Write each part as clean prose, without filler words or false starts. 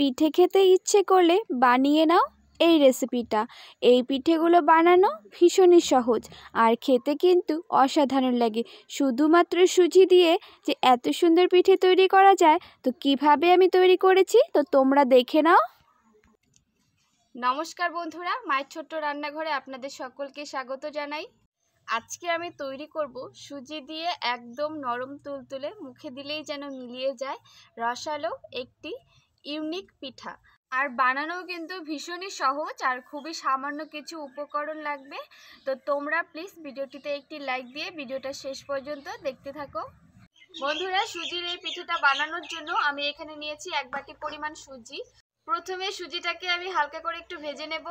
পিঠে খেতে ইচ্ছে করলে বানিয়ে নাও এই রেসিপিটা। এই পিঠেগুলো বানানো ভীষণই সহজ আর খেতে কিন্তু অসাধারণ লাগে। শুধুমাত্র সুজি দিয়ে যে এত সুন্দর পিঠে তৈরি করা যায়, তো কিভাবে আমি তৈরি করেছি তো তোমরা দেখে নাও। নমস্কার বন্ধুরা, মায়ের ছোট্ট রান্নাঘরে আপনাদের সকলকে স্বাগত জানাই। আজকে আমি তৈরি করব সুজি দিয়ে একদম নরম তুলতুলে, মুখে দিলেই যেন মিলিয়ে যায় রসালো একটি ইউনিক পিঠা। আর বানানো কিন্তু ভীষণই সহজ আর খুবই সামান্য কিছু উপকরণ লাগবে। তো তোমরা প্লিজ ভিডিওটিতে একটি লাইক দিয়ে ভিডিওটা শেষ পর্যন্ত দেখতে থাকো। বন্ধুরা, সুজির এই পিঠাটা বানানোর জন্য আমি এখানে নিয়েছি 1 বাটি পরিমাণ সুজি। প্রথমে সুজিটাকে আমি হালকা করে একটু ভেজে নেব।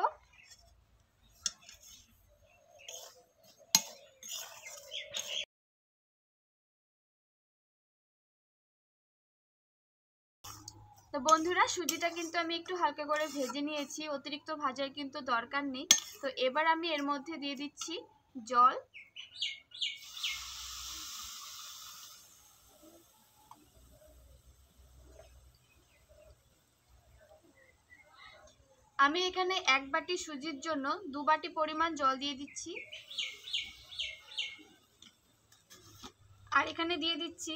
তো বন্ধুরা, সুজিটা কিন্তু আমি একটু হালকা করে ভেজে নিয়েছি, অতিরিক্ত ভাজার কিন্তু দরকার নেই। তো এবার আমি এর মধ্যে দিয়ে দিচ্ছি জল। আমি এখানে 1 বাটি সুজির জন্য 2 বাটি পরিমাণ জল দিয়ে দিচ্ছি। আর এখানে দিয়ে দিচ্ছি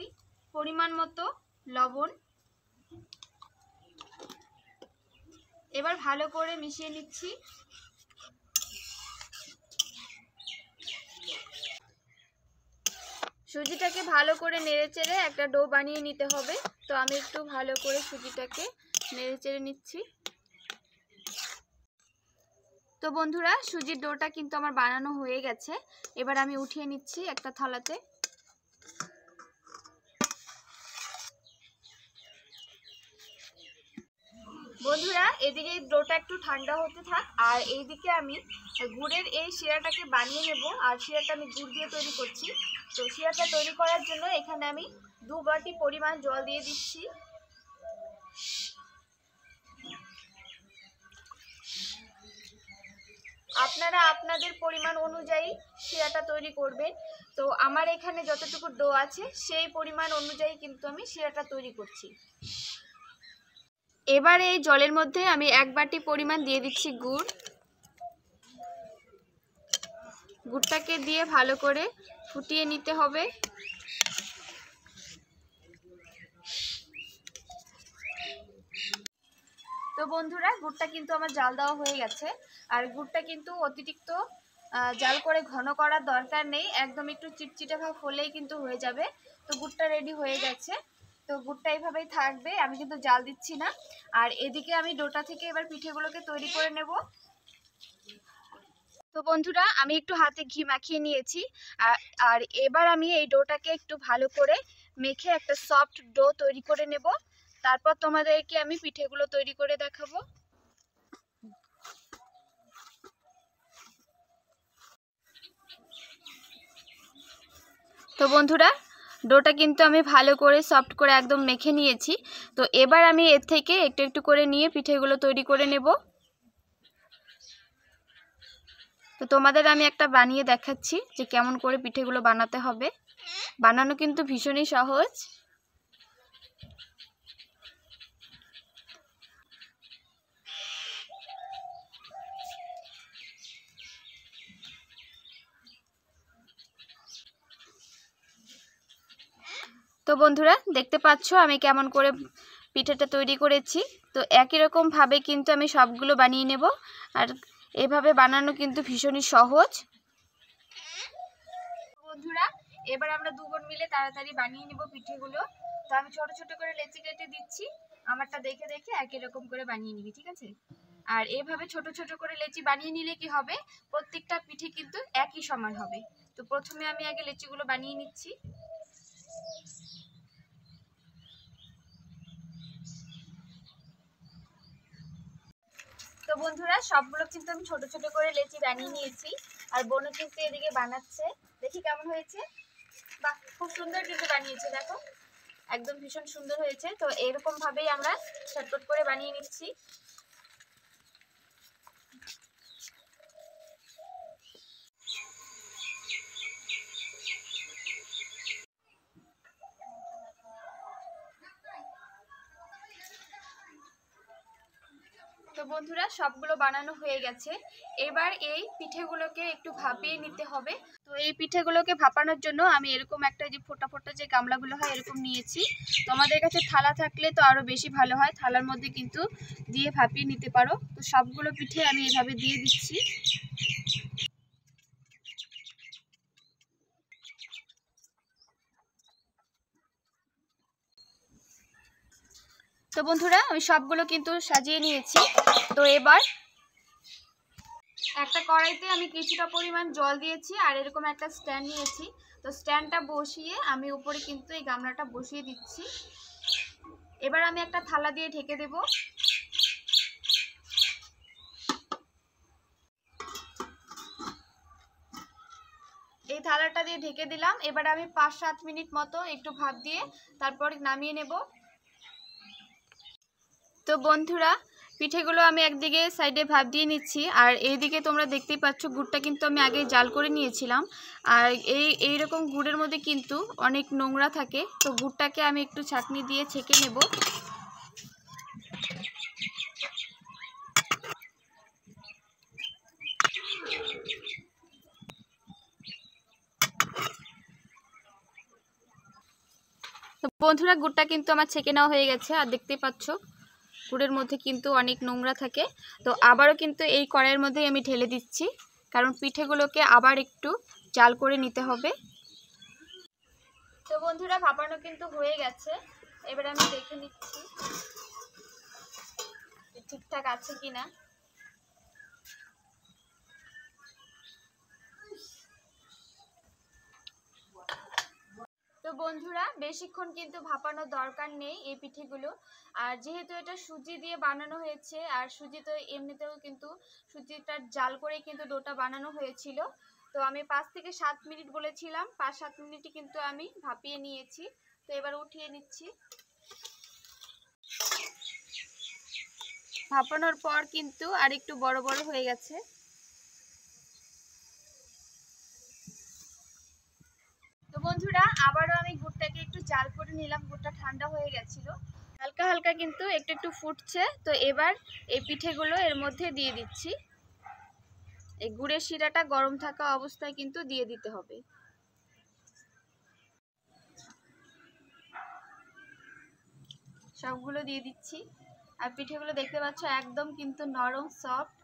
পরিমাণ মতো লবণ। এবার ভালো করে মিশিয়ে নিচ্ছি। সুজিটাকে ভালো করে নেড়েচেড়ে একটা ডো বানিয়ে নিতে হবে। তো আমি একটু ভালো করে সুজিটাকে নেড়েচেড়ে নিচ্ছি। তো বন্ধুরা, সুজির ডোটা কিন্তু আমার বানানো হয়ে গেছে। এবার আমি উঠিয়ে নিচ্ছি একটা থালাতে। বন্ধুরা, এদিকে ডোটা একটু ঠান্ডা হতে থাক, আর এইদিকে আমি গুড়ের এই শিরাটাকে বানিয়ে নেব। আর শিরাটা আমি গুড় দিয়ে তৈরি করছি। তো শিরাটা তৈরি করার জন্য এখানে আমি 2 বাটি পরিমাণ জল দিয়ে দিচ্ছি। আপনারা আপনাদের পরিমাণ অনুযায়ী শিরাটা তৈরি করবেন। তো আমার এখানে যতটুকু ডো আছে সেই পরিমাণ অনুযায়ী কিন্তু আমি শিরাটা তৈরি করছি। এবার এই জলের মধ্যে আমি 1 বাটি পরিমাণ দিয়ে দিচ্ছি গুড়। গুড়টাকে দিয়ে ভালো করে ফুটিয়ে নিতে হবে। তো বন্ধুরা, গুড়টা কিন্তু আমার জাল দেওয়া হয়ে গেছে। আর গুড়টা কিন্তু অতিরিক্ত জাল করে ঘন করার দরকার নেই, একদম একটু চিটচিটে ভাব হলেই কিন্তু হয়ে যাবে। তো গুড়টা রেডি হয়ে গেছে। তো গুড়টা এইভাবেই থাকবে, আমি কিন্তু জাল দিচ্ছি না। আর এদিকে আমি ডোটা থেকে এবার পিঠেগুলোকে তৈরি করে নেব। তো বন্ধুরা, আমি একটু হাতে ঘি মাখিয়ে নিয়েছি। আর এবার আমি এই ডোটাকে একটু ভালো করে মেখে একটা সফট ডো তৈরি করে নেব। তারপর তোমাদেরকে আমি পিঠেগুলো তৈরি করে দেখাবো। তো বন্ধুরা, ডোটা কিন্তু আমি ভালো করে সফট করে একদম মেখে নিয়েছি। তো এবার আমি এর থেকে একটু একটু করে নিয়ে পিঠেগুলো তৈরি করে নেব। তো তোমাদের আমি একটা বানিয়ে দেখাচ্ছি যে কেমন করে পিঠেগুলো বানাতে হবে। বানানো কিন্তু ভীষণই সহজ। তো বন্ধুরা, দেখতে পাচ্ছ আমি কেমন করে পিঠাটা তৈরি করেছি। তো একই রকম ভাবে কিন্তু আমি সবগুলো বানিয়ে নেব। আর এভাবে বানানো কিন্তু ভীষণই সহজ। বন্ধুরা, এবার আমরা 2 বোন মিলে তাড়াতাড়ি বানিয়ে নেব পিঠেগুলো। তো আমি ছোট ছোট করে লেচি কেটে দিচ্ছি। আমারটা দেখে দেখে একই রকম করে বানিয়ে নিবি, ঠিক আছে? আর এভাবে ছোট ছোট করে লেচি বানিয়ে নিলে কি হবে, প্রত্যেকটা পিঠে কিন্তু একই সমান হবে। তো প্রথমে আমি আগে লেচিগুলো বানিয়ে নিচ্ছি। তো বন্ধুরা, সবগুলো কিন্তু আমি ছোট ছোট করে লেচি বানিয়ে নিয়েছি। আর বোনও কিন্তু এদিকে বানাচ্ছে। দেখি কেমন হয়েছে। বাহ, খুব সুন্দর কিন্তু বানিয়েছে, দেখো একদম ভীষণ সুন্দর হয়েছে। তো এরকম ভাবেই আমরা চটপট করে বানিয়ে নিচ্ছি। তো বন্ধুরা সবগুলো বানানো হয়ে গেছে। এবার এই পিঠেগুলোকে একটু ভাপিয়ে নিতে হবে। তো এই পিঠেগুলোকে ভাপানোর জন্য আমি এরকম একটা যে ফোটা ফোটা যে গামলাগুলো হয় এরকম নিয়েছি। তো আমাদের কাছে থালা থাকলে তো আরও বেশি ভালো হয়, থালার মধ্যে কিন্তু দিয়ে ভাপিয়ে নিতে পারো। তো সবগুলো পিঠে আমি এভাবে দিয়ে দিচ্ছি। তো বন্ধুরা আমি সবগুলো কিন্তু সাজিয়ে নিয়েছি। তো এবার একটা কড়াইতে আমি কিছুটা পরিমাণ জল দিয়েছি আর এরকম একটা স্ট্যান্ড নিয়েছি। তো স্ট্যান্ডটা বসিয়ে আমি উপরে কিন্তু এই গামলাটা বসিয়ে দিচ্ছি। এবার আমি একটা থালা দিয়ে ঢেকে দেব। এই থালাটা দিয়ে ঢেকে দিলাম। এবার আমি 5-7 মিনিট মতো একটু ভাপ দিয়ে তারপর নামিয়ে নেব। তো বন্ধুরা পিঠেগুলো আমি একদিকে সাইডে ভাপ দিয়ে নিচ্ছি আর এইদিকে তোমরা দেখতেই পাচ্ছ গুড়টা কিন্তু আমি আগে জাল করে নিয়েছিলাম। আর এইরকম গুড়ের মধ্যে কিন্তু অনেক নোংরা থাকে। তো গুড়টাকে আমি একটু ছাঁকনি দিয়ে ছেঁকে নেব। তো বন্ধুরা গুড়টা কিন্তু আমার ছেঁকে নেওয়া হয়ে গেছে আর দেখতেই পাচ্ছ গুড়ের মধ্যে কিন্তু অনেক নোংরা থাকে। তো আবারও কিন্তু এই কড়াইয়ের মধ্যেই আমি ঢেলে দিচ্ছি, কারণ পিঠেগুলোকে আবার একটু জাল করে নিতে হবে। তো বন্ধুরা ভাপানো কিন্তু হয়ে গেছে। এবার আমি দেখে নিচ্ছি ঠিকঠাক আছে কিনা। তো বন্ধুরা বেশিক্ষণ কিন্তু ভাপানোর দরকার নেই এই পিঠেগুলো। আর যেহেতু এটা সুজি দিয়ে বানানো হয়েছে আর সুজি তো এমনিতেও কিন্তু সুজিটা জাল করে কিন্তু ডোটা বানানো হয়েছিল। তো আমি 5 থেকে 7 মিনিট বলেছিলাম, 5-7 মিনিটই কিন্তু আমি ভাপিয়ে নিয়েছি। তো এবার উঠিয়ে নিচ্ছি। ভাপানোর পর কিন্তু আর একটু বড় বড় হয়ে গেছে। তো বন্ধুরা আবারও আমি গুড়টাকে একটু জাল করে নিলাম, গুড়টা ঠান্ডা হয়ে গেছিল, হালকা হালকা কিন্তু একটু একটু ফুটছে। তো এবার এই পিঠেগুলো এর মধ্যে দিয়ে দিচ্ছি। এই গুড়ের শিরাটা গরম থাকা অবস্থায় কিন্তু দিয়ে দিতে হবে। সবগুলো দিয়ে দিচ্ছি আর পিঠেগুলো দেখতে পাচ্ছ একদম কিন্তু নরম সফট।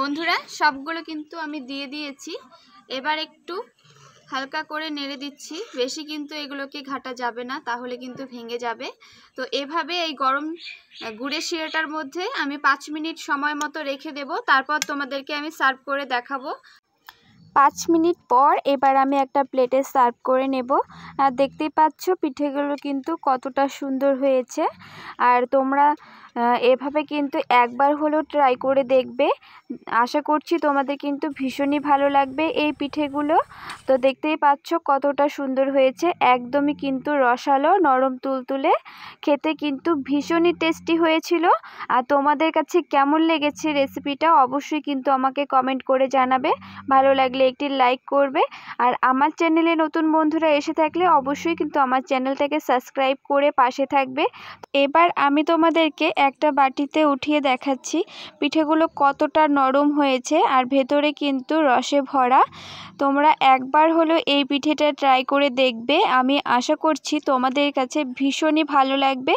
বন্ধুরা সবগুলো কিন্তু আমি দিয়ে দিয়েছি। এবার একটু হালকা করে নেড়ে দিচ্ছি, বেশি কিন্তু এগুলোকে ঘাটা যাবে না, তাহলে কিন্তু ভেঙে যাবে। তো এভাবে এই গরম গুড়ের শিরাটার মধ্যে আমি 5 মিনিট সময় মতো রেখে দেব, তারপর তোমাদেরকে আমি সার্ভ করে দেখাবো। 5 মিনিট পর এবার আমি একটা প্লেটে সার্ভ করে নেব। আর দেখতেই পাচ্ছ পিঠেগুলো কিন্তু কতটা সুন্দর হয়েছে। আর তোমরা এভাবে কিন্তু একবার হলেও ট্রাই করে দেখবে। আশা করছি তোমাদের কিন্তু ভীষণই ভালো লাগবে এই পিঠেগুলো। তো দেখতেই পাচ্ছ কতটা সুন্দর হয়েছে, একদমই কিন্তু রসালো, নরম তুলতুলে, খেতে কিন্তু ভীষণই টেস্টি হয়েছিল। আর তোমাদের কাছে কেমন লেগেছে রেসিপিটা অবশ্যই কিন্তু আমাকে কমেন্ট করে জানাবে। ভালো লাগলে একটি লাইক করবে। আর আমার চ্যানেলে নতুন বন্ধুরা এসে থাকলে অবশ্যই কিন্তু আমার চ্যানেলটাকে সাবস্ক্রাইব করে পাশে থাকবে। এবার আমি তোমাদেরকে একটা বাটিতে উঠিয়ে দেখাচ্ছি পিঠেগুলো কতটা নরম হয়েছে আর ভেতরে কিন্তু রসে ভরা। তোমরা একবার হলেও এই পিঠেটা ট্রাই করে দেখবে, আমি আশা করছি তোমাদের কাছে ভীষণই ভালো লাগবে।